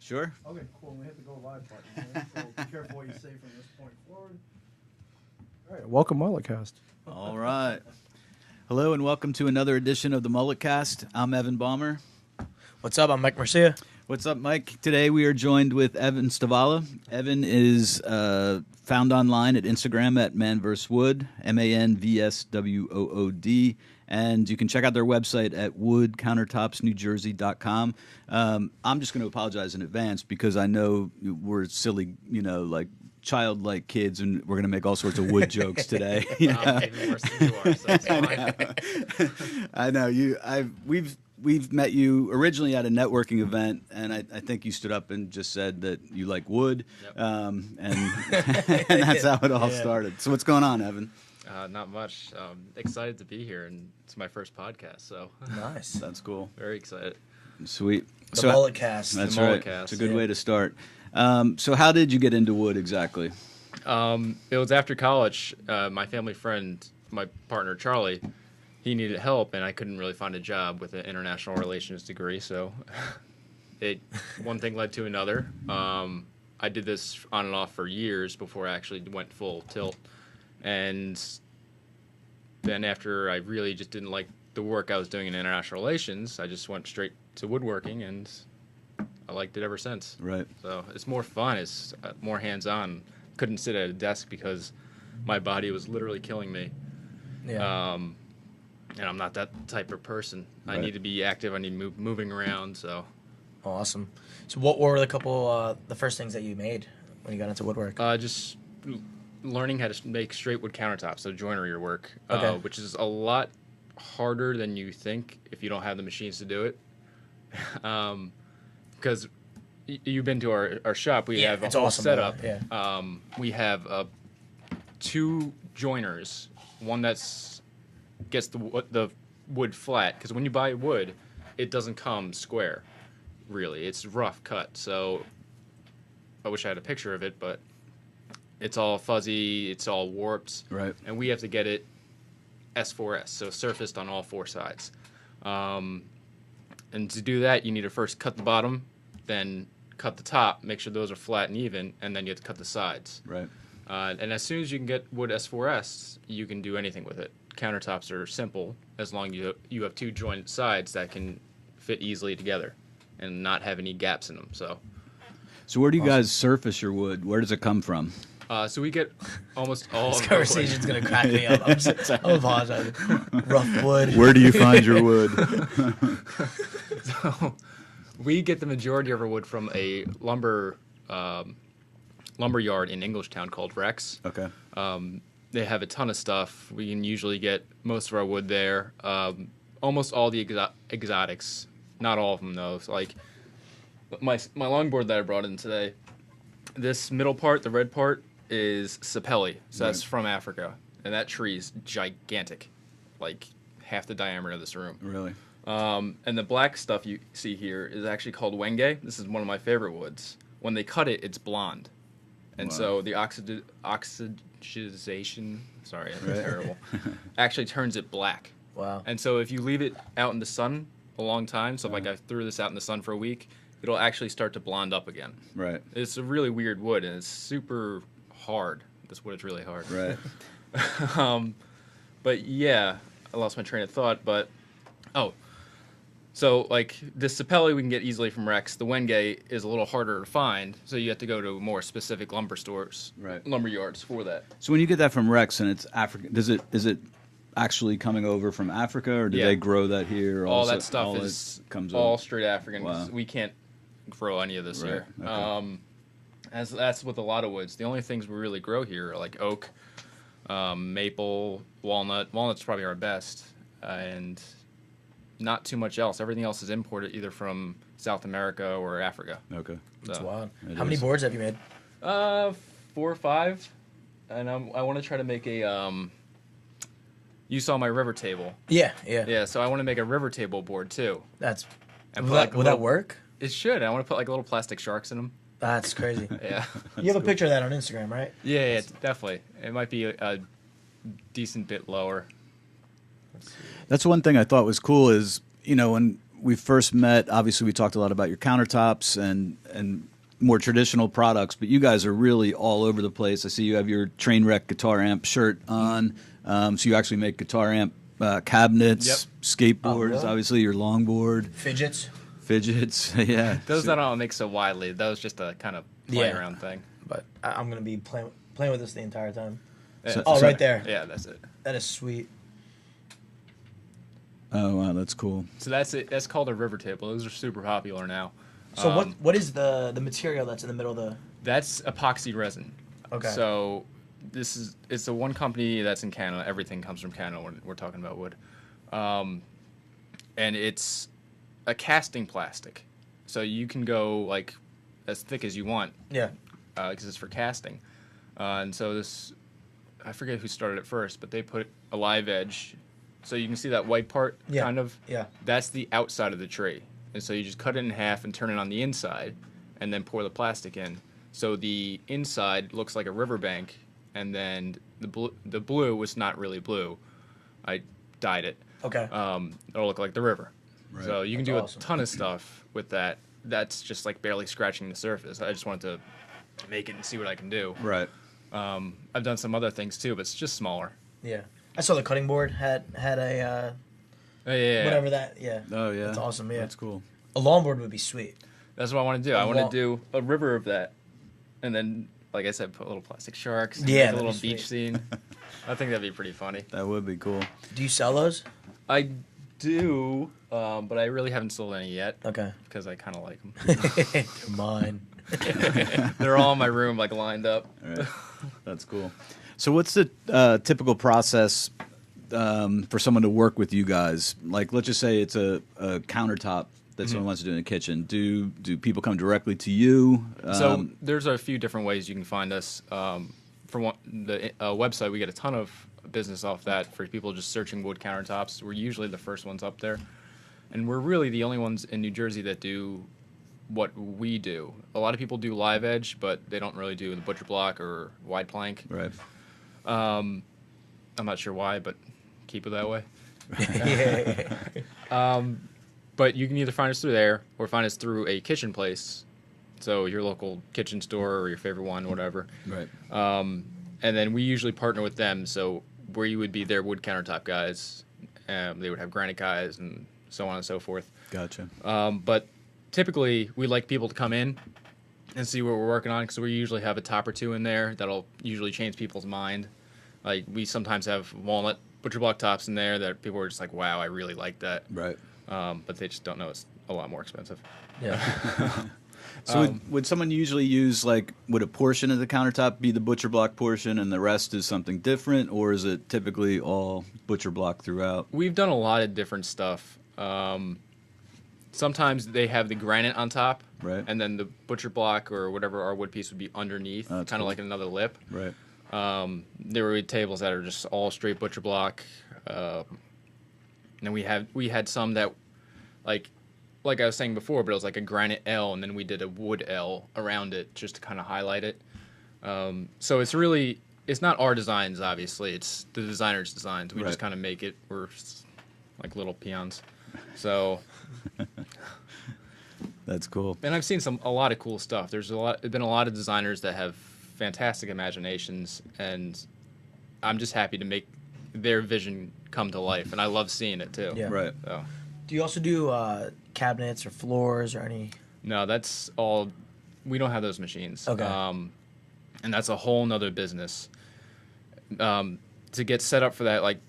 Sure. Okay, cool. We hit the go live button here, so be careful what you say from this point forward. All right, welcome, MulletCast. All right. Hello and welcome to another edition of the MulletCast. I'm Evan Balmer. What's up? I'm Mike Marcia. What's up, Mike? Today we are joined with Evan Stivala. Evan is found online at Instagram at manvswood, ManVSWOOD, and you can check out their website at woodcountertopsnewjersey.com. I'm just going to apologize in advance because I know we're silly, like childlike kids, and we're going to make all sorts of wood jokes today. Maybe worse than you are, so it's fine. I know you. We've met you originally at a networking event, and I think you stood up and just said that you like wood, Yep. and that's how it all started. So what's going on, Evan? Not much. Excited to be here, and it's my first podcast, so Nice. That's cool. very excited. Sweet. The MulletCast. That's The right. MulletCast, It's a good yeah. way to start. So how did you get into wood exactly? It was after college. My family friend, my partner Charlie, he needed help, and I couldn't really find a job with an international relations degree. So, one thing led to another. I did this on and off for years before I actually went full tilt, and then after I really just didn't like the work I was doing in international relations, I just went straight to woodworking, and I liked it ever since. Right. So it's more fun. It's more hands-on. Couldn't sit at a desk because my body was literally killing me. Yeah. And I'm not that type of person. I Right. need to be active. I need moving around. So Awesome. So what were the first things that you made when you got into woodwork? just learning how to make straight wood countertops, so joinery work, Okay. which is a lot harder than you think if you don't have the machines to do it. Because you've been to our shop. We have a it's whole awesome, setup. yeah. We have two joiners. One gets the wood flat, because when you buy wood, it doesn't come square. Really, it's rough cut. So I wish I had a picture of it, but it's all fuzzy. It's all warped. Right. And we have to get it S4S, so surfaced on all four sides. And to do that, you need to first cut the bottom, then cut the top, make sure those are flat and even, and then you have to cut the sides. Right. And as soon as you can get wood S4S, you can do anything with it. Countertops are simple as long as you have two joint sides that can fit easily together and not have any gaps in them. So So where do you guys surface your wood? Where does it come from? so we get almost all This of our wood. conversation's going to crack me up. I'm apologizing. Rough wood. Where do you find your wood? So we get the majority of our wood from a lumber yard in Englishtown called Rex. Okay. They have a ton of stuff. We can usually get most of our wood there. Almost all the exotics. Not all of them, though. So, like my longboard that I brought in today, this middle part, the red part, is sapelli. So that's Right. from Africa. And that tree is gigantic. Like half the diameter of this room. Really? And the black stuff you see here is actually called wenge. This is one of my favorite woods. When they cut it, it's blonde. And Wow. so the oxidization, sorry, that's terrible, actually turns it black. Wow. And so if you leave it out in the sun a long time, so like I threw this out in the sun for a week, it'll actually start to blonde up again. Right. It's a really weird wood, and it's super hard. This wood is really hard. Right. But yeah, I lost my train of thought, but so like this sapelli we can get easily from Rex. The wenge is a little harder to find, so you have to go to more specific lumber stores, Right. lumber yards for that. So when you get that from Rex and it's African, is it actually coming over from Africa, or do Yeah. they grow that here? All Also- that stuff all is it comes all over? straight African. 'Cause Wow. we can't grow any of this Right, here. okay. As that's with a lot of woods. The only things we really grow here are like oak, maple, walnut. Walnut's probably our best, and not too much else. Everything else is imported either from South America or Africa. Okay. That's So, wild. It How many is. boards have you made? 4 or 5, and I want to try to make a. You saw my river table. Yeah. Yeah, so I want to make a river table board too. That's. And Will put, like, a that little- work? It should. I want to put like little plastic sharks in them. That's crazy. Yeah. You have a picture of that on Instagram, right? Yeah, definitely. It might be a decent bit lower. That's one thing I thought was cool is, when we first met, obviously we talked a lot about your countertops and more traditional products, but you guys are really all over the place. I see you have your Trainwreck guitar amp shirt on. So you actually make guitar amp cabinets, skateboards, obviously your longboard. Fidgets. Yeah. Those I don't make so widely. That was just a kind of play around thing. But I'm going to be playing with this the entire time. Yeah. Right there. Yeah, that's it. That is sweet. Oh, wow, that's cool. So that's it. That's called a river table. Those are super popular now. So what is the material that's in the middle of the... That's epoxy resin. Okay. So it's the one company that's in Canada. Everything comes from Canada when we're talking about wood. And it's a casting plastic. So you can go like as thick as you want. Yeah. Because it's for casting. And so this, I forget who started it first, but they put a live edge. So you can see that white part, kind of. Yeah. That's the outside of the tray. And so you just cut it in half and turn it on the inside, and then pour the plastic in. So the inside looks like a riverbank, and then the blue was not really blue. I dyed it. Okay. It'll look like the river. Right. So you can That's do awesome. a ton of stuff with that. That's just like barely scratching the surface. I just wanted to make it and see what I can do. Right. I've done some other things too, but it's just smaller. Yeah. I saw the cutting board had a Yeah. whatever that. Yeah. Oh, yeah. That's awesome. Yeah. That's cool. A longboard would be sweet. That's what I want to do. I want to do a river of that, and then, like I said, put little plastic sharks. And Yeah, make a that'd little be beach scene. I think that'd be pretty funny. That would be cool. Do you sell those? I do, but I really haven't sold any yet Okay. because I kind of like them. Come on. They're all in my room, like lined up. All right. That's cool. So what's the typical process for someone to work with you guys? Like, let's just say it's a countertop that someone wants to do in the kitchen. Do people come directly to you? So there's a few different ways you can find us. For the website, we get a ton of business off that for people just searching wood countertops. We're usually the first ones up there. And we're really the only ones in New Jersey that do what we do. A lot of people do live edge, but they don't really do the butcher block or wide plank. Right. I'm not sure why, but keep it that way. But you can either find us through there or find us through a kitchen place. So your local kitchen store or your favorite one, whatever. Right. And then we usually partner with them. So where you would be their wood countertop guys, they would have granite guys and so on and so forth. Gotcha. But typically we like people to come in and see what we're working on because we usually have a top or two in there that'll usually change people's mind. Like we sometimes have walnut butcher block tops in there that people are just like, wow, I really like that. Right. But they just don't know it's a lot more expensive. Yeah. So would someone usually use, like, would a portion of the countertop be the butcher block portion and the rest is something different, or is it typically all butcher block throughout? We've done a lot of different stuff. Sometimes they have the granite on top, Right. and then the butcher block or whatever our wood piece would be underneath, Oh, kind that's of cool. like another lip. Right. There were tables that are just all straight butcher block. And we had some that, like I was saying before, but it was like a granite L, and then we did a wood L around it just to kind of highlight it. So it's not our designs, obviously. It's the designer's designs. We Right. just kind of make it. We're like little peons. So, That's cool. and I've seen a lot of cool stuff. There's been a lot of designers that have fantastic imaginations, and I'm just happy to make their vision come to life, and I love seeing it too. Yeah. Right. So, Do you also do cabinets or floors or any? no, that's all. We don't have those machines. Okay. And that's a whole nother business. To get set up for that, like,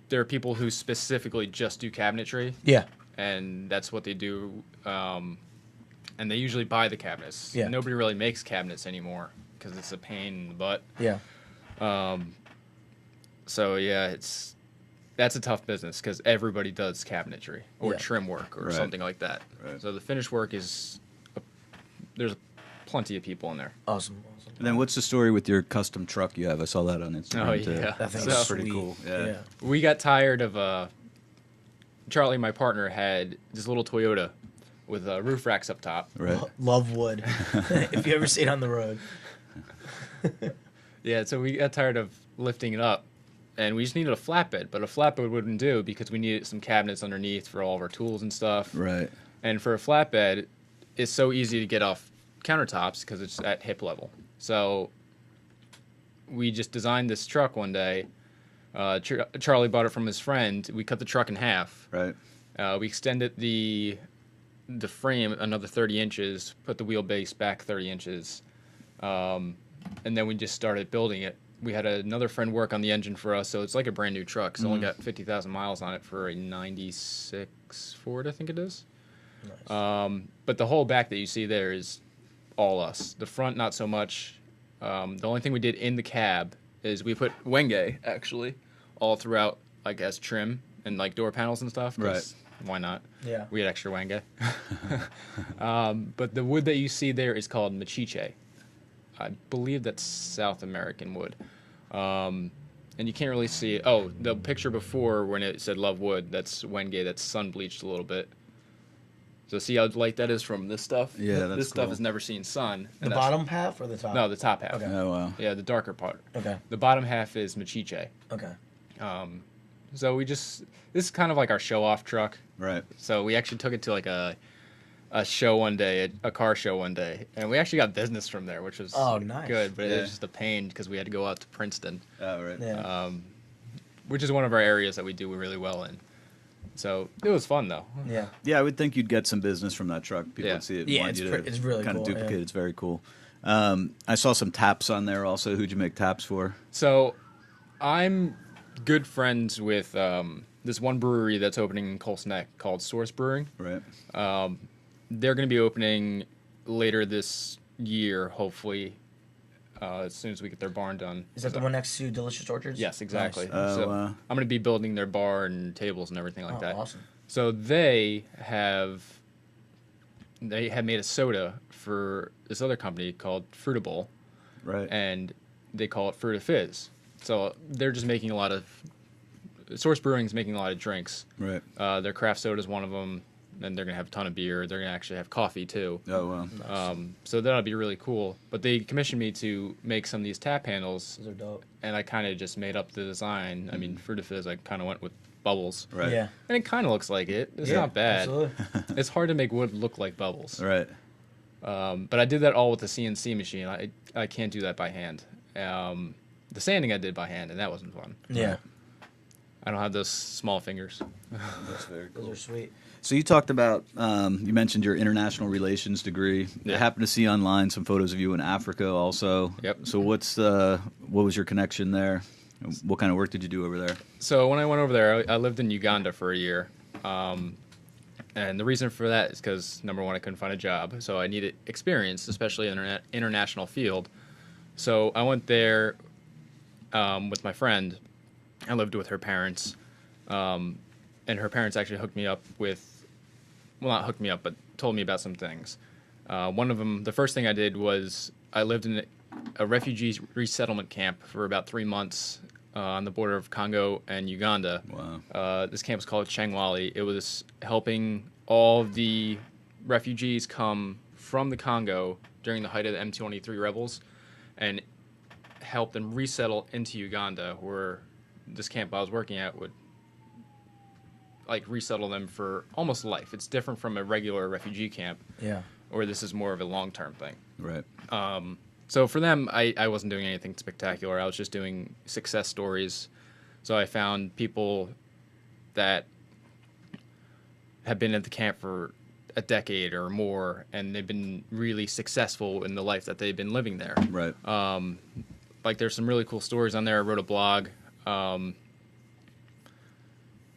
there are people who specifically just do cabinetry, Yeah. and that's what they do. And they usually buy the cabinets. Yeah. Nobody really makes cabinets anymore because it's a pain in the butt. Yeah. So yeah, that's a tough business because everybody does cabinetry or Yeah. trim work or Right. something like that. Right. So the finish work there's plenty of people in there. Awesome. And then what's the story with your custom truck you have? I saw that on Instagram, Oh, too. yeah. That thing's So- pretty sweet. cool. Yeah. We got tired of Charlie, my partner, had this little Toyota with roof racks up top. Right. Love wood. If you ever see it on the road. Yeah, so we got tired of lifting it up and we just needed a flatbed, but a flatbed wouldn't do because we needed some cabinets underneath for all of our tools and stuff. Right. And for a flatbed, it's so easy to get off countertops because it's at hip level. So we just designed this truck one day. Charlie bought it from his friend. We cut the truck in half. Right. We extended the frame another 30 inches, put the wheelbase back 30 inches, and then we just started building it. We had another friend work on the engine for us, so it's like a brand new truck. It's only got 50,000 miles on it for a 96 Ford, I think it is. Nice. But the whole back that you see there is all us. The front, not so much. The only thing we did in the cab is we put Wenge, actually, all throughout, like, as trim and, like, door panels and stuff. 'Cause Right. why not? Yeah. We had extra Wenge. But the wood that you see there is called machiche. I believe that's South American wood. And you can't really see it. Oh, the picture before when it said love wood, that's Wenge, that's sun bleached a little bit. So see how light that is from this stuff? Yeah, that's This stuff cool. has never seen sun. The and that's- bottom half or the top? No, the top half. Okay. Oh, wow. Yeah, the darker part. Okay. The bottom half is machiche. Okay. So this is kind of like our show-off truck. Right. So we actually took it to like a show one day, a car show one day, and we actually got business from there, which was nice. good. But it Yeah. was just a pain because we had to go out to Princeton, Oh, right. Yeah. which is one of our areas that we do really well in. So it was fun though. Yeah. Yeah, I would think you'd get some business from that truck. People Yeah. would see it and Yeah, want it's you pre- it's really kind cool, of duplicate. yeah. It's very cool. I saw some taps on there also. Who'd you make taps for? So I'm good friends with this one brewery that's opening in Colts Neck called Source Brewing. Right. They're going to be opening later this year, hopefully, as soon as we get their barn done. Is that the one next to Delicious Orchards? Yes, exactly. Nice. Oh, So wow. I'm going to be building their bar and tables and everything like Oh, that. awesome. So they have made a soda for this other company called Fruitable, Right. and they call it Fruita Fizz. So they're just making a lot of Source Brewing's making a lot of drinks. Right. Their craft soda is one of them, and they're gonna have a ton of beer. They're gonna actually have coffee too. Oh, wow. So that'll be really cool. But they commissioned me to make some of these tap handles, Those are dope. and I kind of just made up the design. I mean, Fruita Fizz, I kind of went with bubbles, Right. Yeah. and it kind of looks like it. It's Yeah, not bad. Absolutely. It's hard to make wood look like bubbles. Right. But I did that all with the CNC machine. I can't do that by hand. The sanding I did by hand, and that wasn't fun. Yeah. I don't have those small fingers. That's very Those are sweet. So you talked about, you mentioned your international relations degree. Yeah. I happened to see online some photos of you in Africa also. Yep. So what was your connection there? What kind of work did you do over there? So when I went over there, I lived in Uganda for a year. And the reason for that is because, number one, I couldn't find a job. So I needed experience, especially in an international field. So I went there with my friend. I lived with her parents. And her parents actually hooked me up with, well, not hooked me up, but told me about some things. One of them, the first thing I did was I lived in a refugee resettlement camp for about 3 months on the border of Congo and Uganda. Wow. This camp was called Changwali. It was helping all of the refugees come from the Congo during the height of the M23 rebels and help them resettle into Uganda, where this camp I was working at would like resettle them for almost life. It's different from a regular refugee camp, Yeah. or this is more of a long-term thing. Right. So for them, I wasn't doing anything spectacular. I was just doing success stories. So I found people that have been at the camp for a decade or more, and they've been really successful in the life that they've been living there. Right. Like there's some really cool stories on there. I wrote a blog.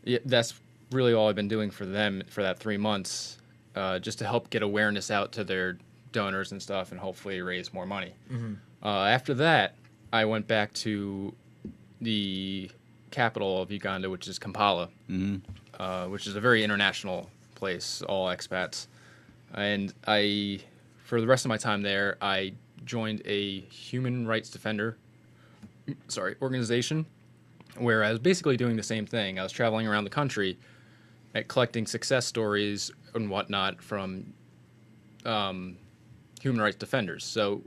Yeah, that's really all I've been doing for them for that 3 months, just to help get awareness out to their donors and stuff, and hopefully raise more money. After that, I went back to the capital of Uganda, which is Kampala, which is a very international place, all expats. And for the rest of my time there, I joined a human rights defender organization, where I was basically doing the same thing. I was traveling around the country collecting success stories and whatnot from human rights defenders. So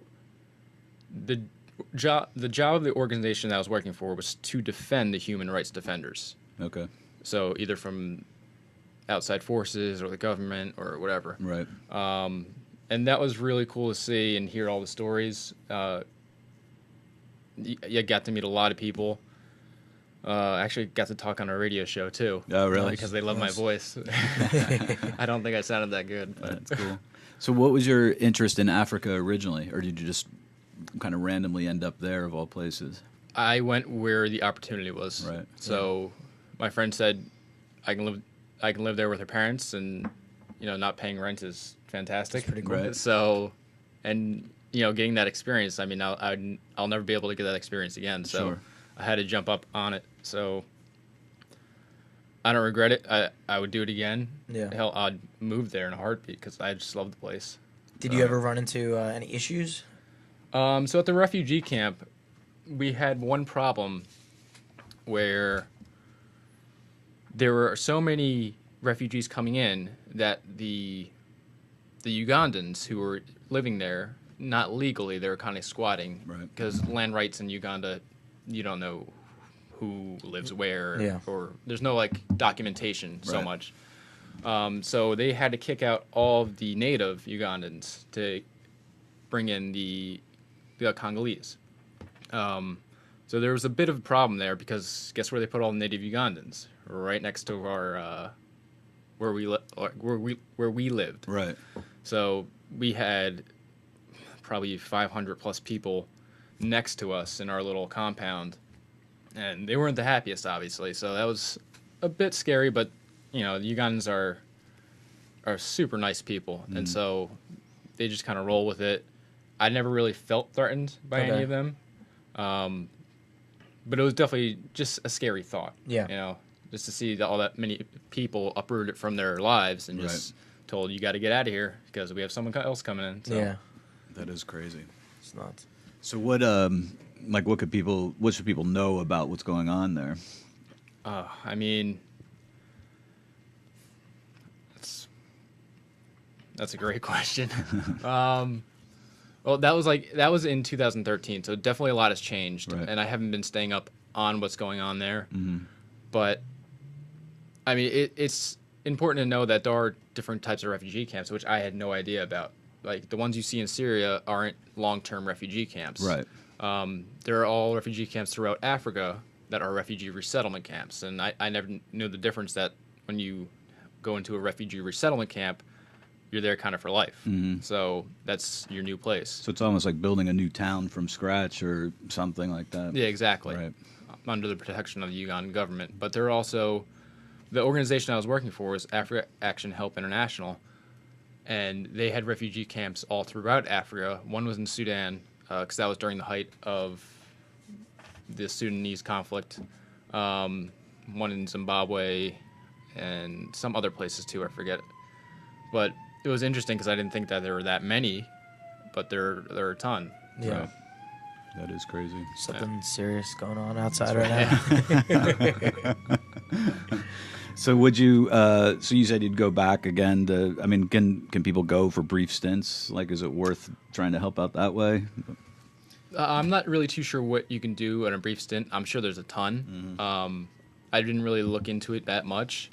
The job of the organization that I was working for was to defend the human rights defenders. Okay. So either from outside forces or the government or whatever. Right. And that was really cool to see and hear all the stories. You got to meet a lot of people. Actually got to talk on a radio show too. Oh, really? Because they love my voice. I don't think I sounded that good, but That's cool. So what was your interest in Africa originally, or did you just kind of randomly end up there of all places? I went where the opportunity was. Right. So my friend said I can live there with her parents, and not paying rent is fantastic. That's pretty cool. Right. So, and getting that experience, I mean, I'll never be able to get that experience again. So Sure. I had to jump up on it. So I don't regret it. I would do it again. Yeah. Hell, I'd move there in a heartbeat because I just love the place. Did you ever run into any issues? So at the refugee camp, we had one problem where there were so many refugees coming in that the Ugandans who were living there, not legally, they were kind of squatting. Right. Because land rights in Uganda, you don't know who lives where, Yeah. or there's no documentation so Right. much. So they had to kick out all of the native Ugandans to bring in the Congolese. So there was a bit of a problem there because guess where they put all the native Ugandans? Right next to our where we lived. Right. So we had probably 500 plus people next to us in our little compound, and they weren't the happiest, obviously. So that was a bit scary, but the Ugandans are super nice people, and so they just kind of roll with it. I never really felt threatened by any Okay. of them, but it was definitely just a scary thought. Yeah. Just to see all that many people uprooted from their lives and just told you got to get out of here because we have someone else coming in. So. Yeah. That is crazy. It's nuts. So what should people know about what's going on there? I mean, that's a great question. Well, that was in 2013, so definitely a lot has changed, Right. and I haven't been staying up on what's going on there. Mm-hmm. But I mean, it's important to know that there are different types of refugee camps, which I had no idea about. Like the ones you see in Syria aren't long-term refugee camps. Right. There are all refugee camps throughout Africa that are refugee resettlement camps, and I never knew the difference that when you go into a refugee resettlement camp, you're there kind of for life. Mm-hmm. So that's your new place. So it's almost like building a new town from scratch or something like that. Yeah, exactly. Right. Under the protection of the Ugandan government. But there are also, the organization I was working for was Africa Action Help International, and they had refugee camps all throughout Africa. One was in Sudan, because that was during the height of the Sudanese conflict. One in Zimbabwe, and some other places too, I forget. But it was interesting because I didn't think that there were that many, but there are a ton. Yeah. So, That is crazy. Something serious going on outside right now. So would you? So you said you'd go back again. Can people go for brief stints? Like, is it worth trying to help out that way? I'm not really too sure what you can do in a brief stint. I'm sure there's a ton. I didn't really look into it that much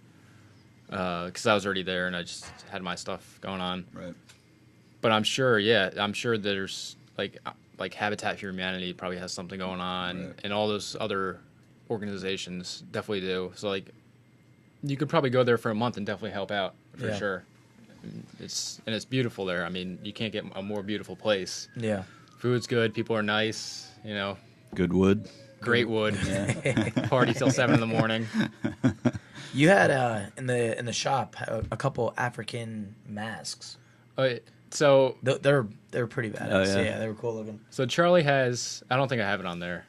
because I was already there and I just had my stuff going on. Right. But I'm sure there's like Habitat for Humanity probably has something going on, Right. and all those other organizations definitely do. So like, you could probably go there for a month and definitely help out for Yeah. sure. It's beautiful there. I mean, you can't get a more beautiful place. Yeah. Food's good, people are nice, Good wood. great wood. Party till 7 a.m. You had in the shop a couple African masks. So They're pretty badass. Oh, yeah. Yeah, they were cool looking. So Charlie has, I don't think I have it on there.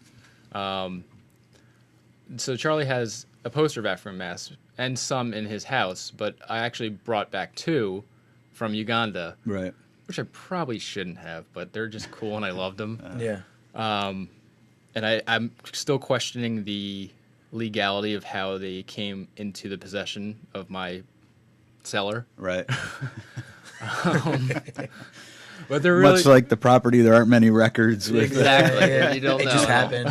So Charlie has a poster of African masks and some in his house, but I actually brought back 2 from Uganda, Right. which I probably shouldn't have, but they're just cool and I loved them. Yeah. And I'm still questioning the legality of how they came into the possession of my cellar. Right. But they're really Much like the property, there aren't many records. With exactly. Yeah. You don't It know. just happened.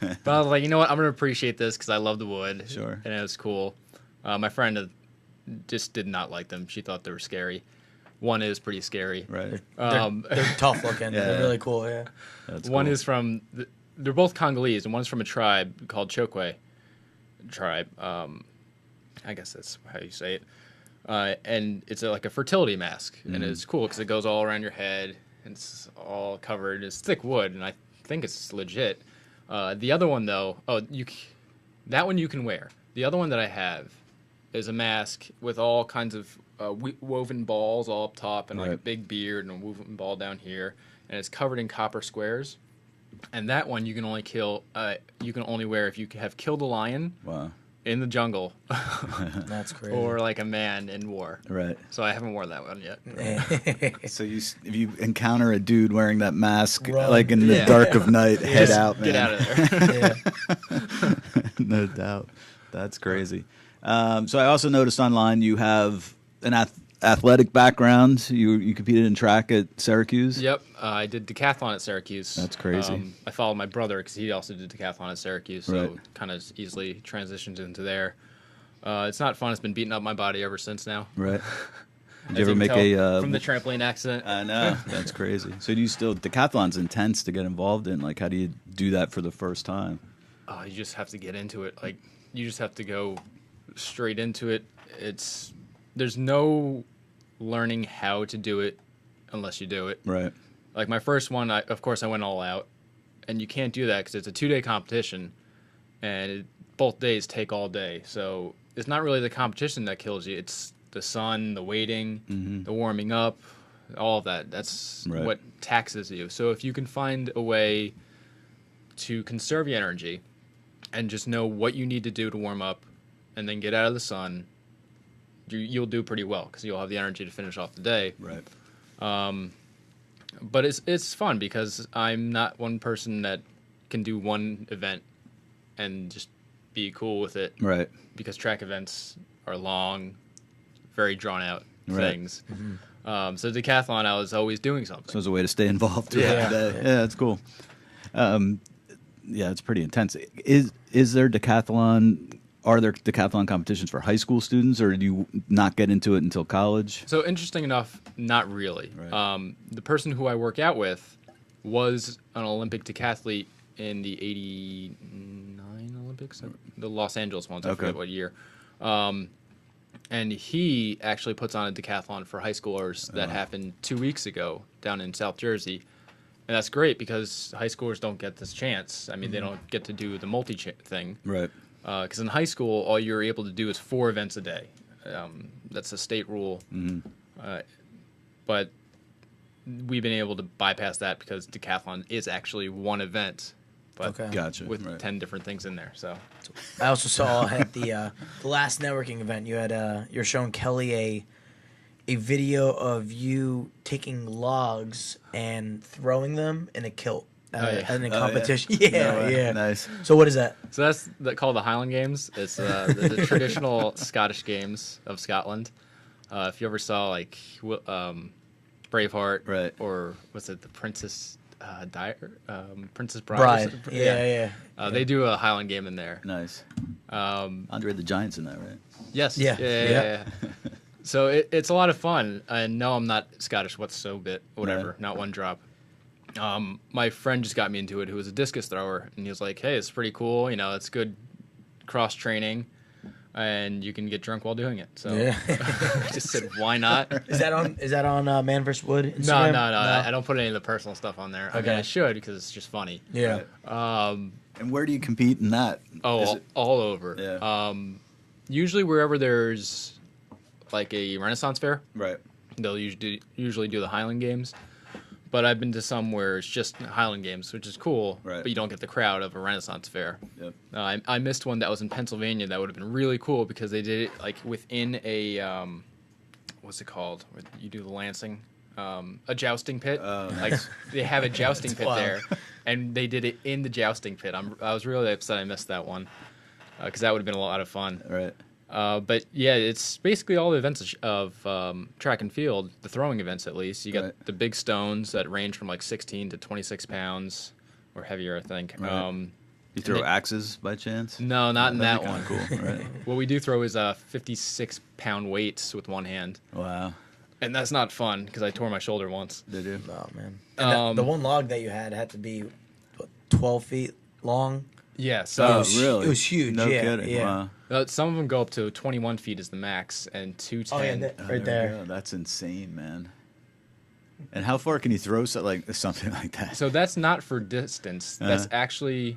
Yeah. But I was like, you know what? I'm gonna appreciate this because I love the wood. Sure. And it was cool. My friend just did not like them. She thought they were scary. One is pretty scary. Right. They're tough looking. Yeah. They're really cool. Yeah. That's One cool. is from. They're both Congolese, and one's from a tribe called Chokwe tribe. I guess that's how you say it. And it's like a fertility mask, and it's cool because it goes all around your head, and it's all covered. It's thick wood, and I think it's legit. The other one, though, that one you can wear. The other one that I have is a mask with all kinds of woven balls all up top, and like a Right. big beard and a woven ball down here, and it's covered in copper squares. And that one you can only wear if you have killed a lion Wow. in the jungle That's crazy. or like a man in war. Right. So I haven't worn that one yet. So if you encounter a dude wearing that mask, Run. like in the Yeah. dark of night, head out, man. Get out of there. Yeah. No doubt. That's crazy. So I also noticed online you have an athletic background. You competed in track at Syracuse. Yep, I did decathlon at Syracuse. That's crazy. I followed my brother because he also did decathlon at Syracuse, so Right. kind of easily transitioned into there. It's not fun. It's been beating up my body ever since now. Right. Did As you ever can make tell a? from the trampoline accident? I know, that's crazy. So do you still decathlon's intense to get involved in? Like, how do you do that for the first time? Oh, you just have to get into it. Like, you just have to go straight into it. There's no learning how to do it unless you do it. Right. Like my first one, of course, I went all out, and you can't do that because it's a 2-day competition, and both days take all day. So it's not really the competition that kills you. It's the sun, the waiting, the warming up, all of that. That's Right. what taxes you. So if you can find a way to conserve your energy and just know what you need to do to warm up and then get out of the sun, you'll do pretty well because you'll have the energy to finish off the day. Right. But it's fun because I'm not one person that can do one event and just be cool with it. Right. Because track events are long, very drawn out Right. things. So decathlon, I was always doing something. So it's a way to stay involved throughout Yeah. the day. Yeah, that's cool. Yeah, it's pretty intense. Is there decathlon? Are there decathlon competitions for high school students, or do you not get into it until college? So interesting enough, not really. Right. The person who I work out with was an Olympic decathlete in the '89 Olympics, the Los Angeles ones. I Okay. forget what year. And he actually puts on a decathlon for high schoolers that happened 2 weeks ago down in South Jersey. And that's great because high schoolers don't get this chance. I mean, they don't get to do the thing. Right. Because in high school, all you're able to do is 4 events a day. That's a state rule. But we've been able to bypass that because decathlon is actually one event, but Okay. Gotcha. with Right. 10 different things in there. So I also saw at the last networking event you had you're showing Kelly a video of you taking logs and throwing them in a kilt yeah. in a Oh, yeah. competition. Yeah, No way. yeah. Nice. So what is that? So that's called the Highland Games. It's the traditional Scottish games of Scotland. If you ever saw like Braveheart, Right. or was it the Princess Princess Bride? Bride. Yeah. They do a Highland game in there. Nice. Um, Andre the Giant's in that, right? yes. Yeah. Yeah. So it's a lot of fun. And no, I'm not Scottish whatever, Right. not one drop. My friend just got me into it, who was a discus thrower, and he was like, "Hey, it's pretty cool. You know, it's good cross training, and you can get drunk while doing it." So Yeah. I just said, "Why not?" Is that on Man vs. Wood? No, Instagram? I don't put any of the personal stuff on there. I mean, Okay. I should because it's just funny. Yeah. And where do you compete in that? Is Oh, it- all over. Yeah. Usually wherever there's like a Renaissance fair, Right. they'll usually do the Highland Games. But I've been to some where it's just Highland Games, which is cool, Right. but you don't get the crowd of a Renaissance fair. Yep. I missed one that was in Pennsylvania that would have been really cool because they did it like within a what's it called? Where you do the lancing, a jousting pit. Like they have a jousting pit wild. there, and they did it in the jousting pit. I was really upset I missed that one because that would have been a lot of fun. Right. But yeah, it's basically all the events of track and field, the throwing events at least. You got Right. the big stones that range from like 16 to 26 pounds or heavier, I think. Right. You throw axes by chance? No, not in that That'd one. be kinda Cool. Right. What we do throw is 56-pound weights with one hand. Wow. And that's not fun because I tore my shoulder once. Did you? Oh man. And the one log that you had to be what, 12 feet long. Yeah, so Oh, was- really? it was huge, No yeah, kidding. yeah. Wow. some of them go up to 21 feet is the max, and 210. Right Oh, there. we go. That's insane, man. And how far can you throw something like that? So that's not for distance. That's actually,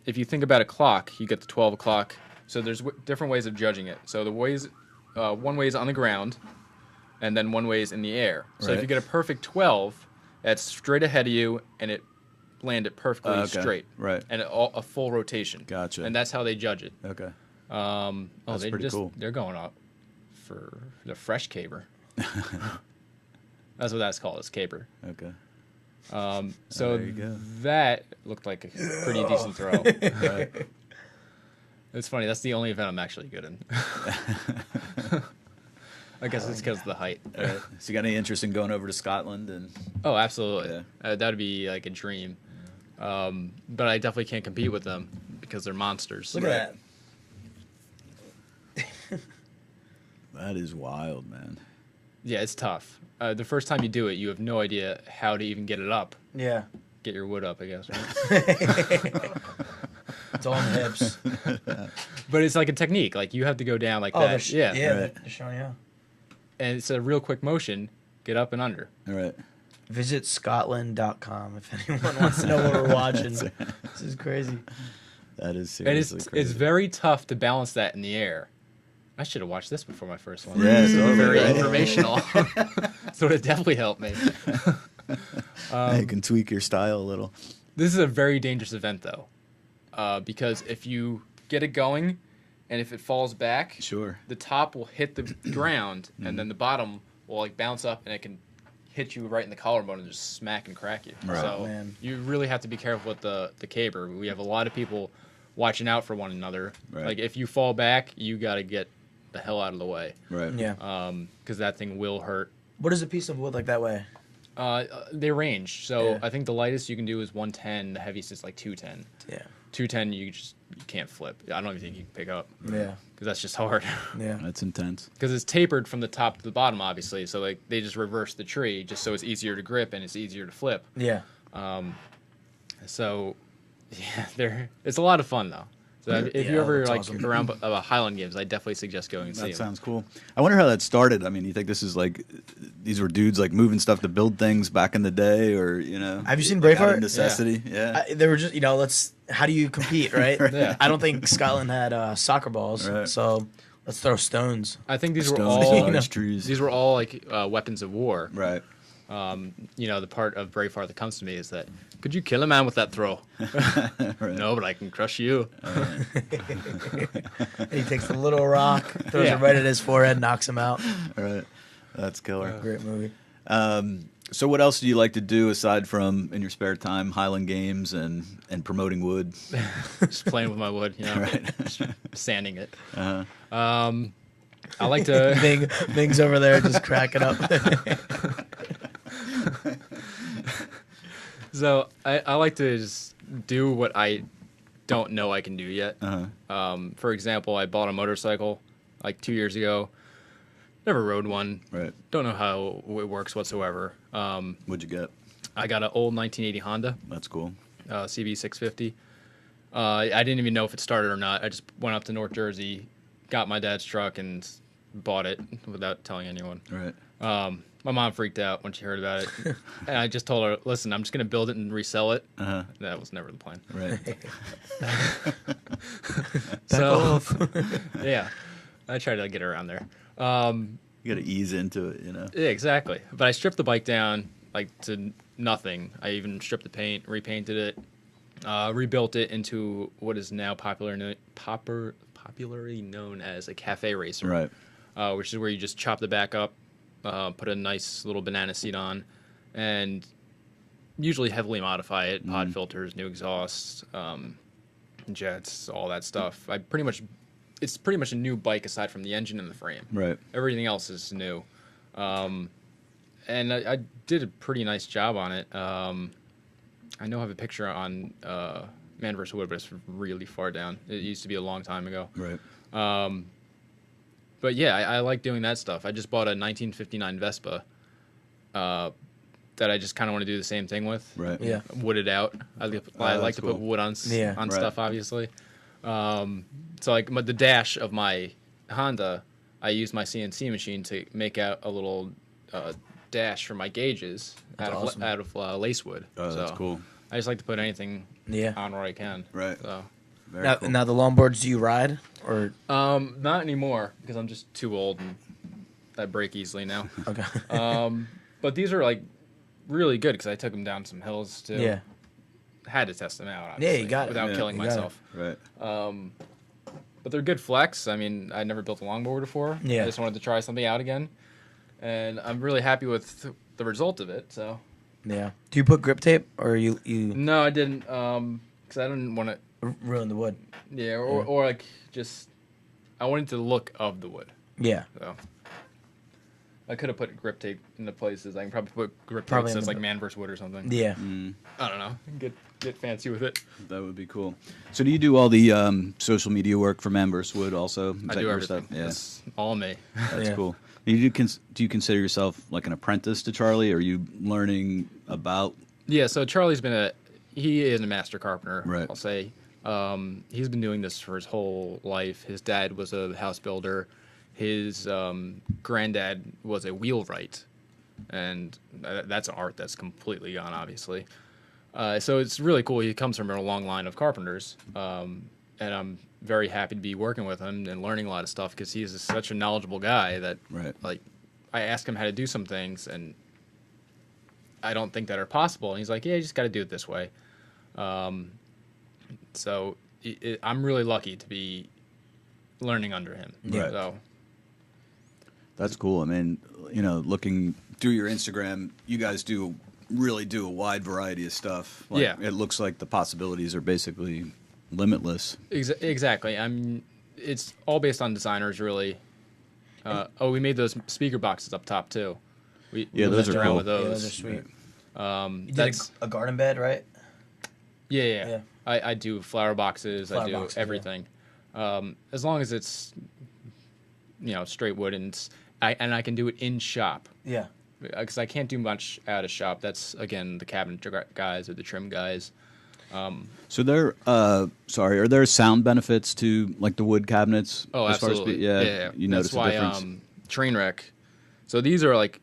if you think about a clock, you get the 12 o'clock. So there's different ways of judging it. So the ways, one way is on the ground, and then one way is in the air. So if Right. you get a perfect 12, that's straight ahead of you, and it landed perfectly Okay. straight. Right. And a full rotation. Gotcha. And that's how they judge it. Okay. That's pretty cool. They're going up for the fresh caber. That's what that's called, is caber. Okay. So there you go. that looked like a pretty decent throw. Right. It's funny. That's the only event I'm actually good in. I guess it's because of the height. All right. So you got any interest in going over to Scotland and? Oh, absolutely. Yeah. That would be like a dream. But I definitely can't compete with them because they're monsters. Look at that. That is wild, man. Yeah, it's tough. The first time you do it, you have no idea how to even get it up. Yeah. Get your wood up, I guess. Right? It's all in the hips. But it's like a technique. Like you have to go down like Oh, that. yeah. Right. They're showing you. And it's a real quick motion. Get up and under. All right. Visit Scotland.com if anyone wants to know what we're watching. This is crazy. That is And seriously it's crazy. very tough to balance that in the air. I should have watched this before my first one. Yeah, This is totally, very right? informational. So it definitely helped me. You can tweak your style a little. This is a very dangerous event, though, because if you get it going, and if it falls back, Sure. the top will hit the ground, and then the bottom will like bounce up, and it can hit you right in the collarbone and just smack and crack you. Right. So Man. you really have to be careful with the caber. We have a lot of people watching out for one another. Right. Like if you fall back, you got to get the hell out of the way, Right. Yeah. because that thing will hurt. What is a piece of wood like that way? They range. So Yeah. I think the lightest you can do is 110. The heaviest is like 210. Yeah. 210 you can't flip. I don't even think you can pick up Yeah. because that's just hard. Yeah. That's intense. Because it's tapered from the top to the bottom, obviously. So like they just reverse the tree just so it's easier to grip and it's easier to flip. Yeah. So yeah, it's a lot of fun though. So if Yeah, you ever that's like awesome. around Highland Games, I definitely suggest going and see That them. sounds cool. I wonder how that started. I mean, you think this is like these were dudes like moving stuff to build things back in the day, or you know? Have you seen like, out of Braveheart? necessity. Yeah. They were just, how do you compete, right? Yeah. I don't think Scotland had soccer balls, Right. so let's throw stones. I think these were Stones, all large trees. these were all like weapons of war. Right. The part of Braveheart that comes to me is that could you kill a man with that throw? Right. No, but I can crush you. He takes the little rock, throws Yeah. it right at his forehead, knocks him out. Right. That's killer. Great movie. So what else do you like to do aside from in your spare time, Highland Games and promoting wood? Just playing with my wood, Right. just sanding it. Uh-huh. I like to. Ming's over there just cracking up. So I like to just do what I don't know I can do yet. Uh-huh. For example, I bought a motorcycle like 2 years ago. Never rode one. Right. Don't know how it works whatsoever. What'd you get? I got an old 1980 Honda That's cool. CB650. I didn't even know if it started or not. I just went up to North Jersey, got my dad's truck, and bought it without telling anyone. Right. My mom freaked out when she heard about it. And I just told her, listen, I'm just going to build it and resell it. Uh-huh. That was never the plan. Right. So, yeah, I tried to get her around there. You got to ease into it, you know. Yeah, exactly. But I stripped the bike down like to nothing. I even stripped the paint, repainted it, rebuilt it into what is now popularly known as a cafe racer. Right. Which is where you just chop the back up, put a nice little banana seat on, and usually heavily modify it. Pod filters, new exhausts, jets, all that stuff. I pretty much it's pretty much a new bike aside from the engine and the frame. Right. Everything else is new. And I did a pretty nice job on it. I know I have a picture on Man vs. Wood, but it's really far down. It used to be a long time ago. Right. But yeah, I like doing that stuff. I just bought a 1959 Vespa that I just kind of want to do the same thing with. Right. Yeah. Wood it out. I like to cool. put wood on Right. stuff, obviously. So like the dash of my Honda, I used my CNC machine to make out a little dash for my gauges out of lace wood. Oh, that's So cool. I just like to put anything Yeah. on where I can. Right. So Very Now, cool. now the longboards, do you ride or not anymore because I'm just too old and I break easily now. okay? But these are like really good because I took them down some hills too. Yeah. Had to test them out. Yeah, Obviously, you got it. without Yeah, killing you got it. myself. Right. But they're good flex. I mean, I never built a longboard before. Yeah. I just wanted to try something out again, and I'm really happy with the result of it. So Yeah. Do you put grip tape or you no, I didn't because I didn't want to. ruin the wood? Yeah, or like just I wanted the look of the wood. Yeah. So I could have put grip tape into places. I can probably put grip tape Probably that in says the- like Man vs. Wood or something. Yeah. I don't know. Get fancy with it. That would be cool. So do you do all the social media work for Man vs. Wood also? Is I that do your everything. stuff? Yeah. It's all me. That's Yeah. cool. Do you consider yourself like an apprentice to Charlie? Or are you learning about? Yeah, so Charlie's he is a master carpenter, Right. I'll say. He's been doing this for his whole life. His dad was a house builder. His granddad was a wheelwright. And that's an art that's completely gone, obviously. So it's really cool. He comes from a long line of carpenters. And I'm very happy to be working with him and learning a lot of stuff because he's such a knowledgeable guy that, Right. like, I ask him how to do some things, and I don't think that are possible. And he's like, yeah, you just got to do it this way. So I'm really lucky to be learning under him. Right. So That's cool. I mean, looking through your Instagram, you guys really do a wide variety of stuff. Like, Yeah. It looks like the possibilities are basically limitless. exactly. It's all based on designers, really. We made those speaker boxes up top too. We those messed are around cool. with Yeah, those. those are sweet. You did That's a garden bed, right? yeah. Yeah. I do flower boxes. I Flower do boxes, yeah. everything. As long as it's straight wood and I can do it in shop. Yeah. Because I can't do much out of shop. That's again the cabinet guys or the trim guys. So are there sound benefits to like the wood cabinets? Oh, as far as absolutely. yeah. You notice That's why a difference. Trainwreck. So these are like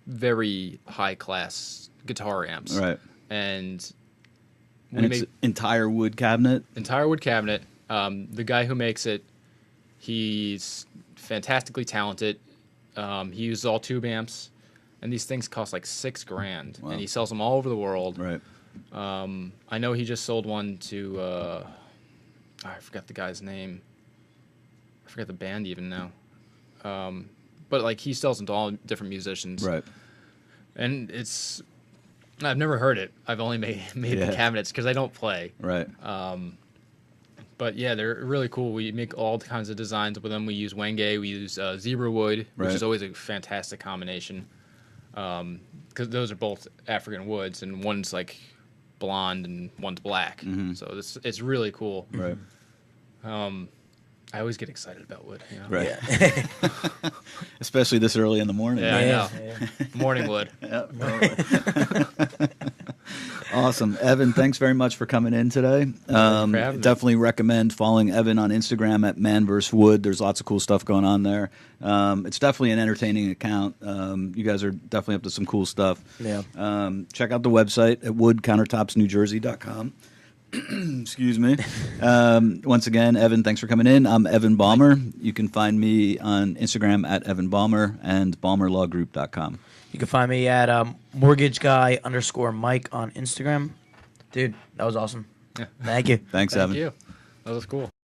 very high class guitar amps, Right. And we And it's make entire wood cabinet. entire wood cabinet. The guy who makes it, he's fantastically talented. He uses all tube amps, and these things cost like $6,000, Wow. and he sells them all over the world. Right. I know he just sold one to I forgot the guy's name. I forgot the band even now. But like he sells them to all different musicians. Right. And I've never heard it. I've only made Yeah. the cabinets because I don't play. Right. But yeah, they're really cool. We make all kinds of designs with them. We use Wenge. We use zebra wood, which Right. is always a fantastic combination. Because those are both African woods, and one's like blonde and one's black. Mhm. So it's really cool. Right. I always get excited about wood. Right. Yeah. Especially this early in the morning. Yeah, I know. Yeah. Morning wood. Yep. Awesome. Evan, thanks very much for coming in today. for having me. Definitely recommend following Evan on Instagram at Man vs. Wood. There's lots of cool stuff going on there. It's definitely an entertaining account. You guys are definitely up to some cool stuff. Yeah. Check out the website at woodcountertopsnewjersey.com. Excuse me. Once again, Evan, thanks for coming in. I'm Evan Balmer. You can find me on Instagram at Evan Balmer and balmerlawgroup.com. You can find me at mortgageguy_Mike on Instagram. Dude, that was awesome. Yeah. Thank you. Thanks, Thank Evan. you. That was cool.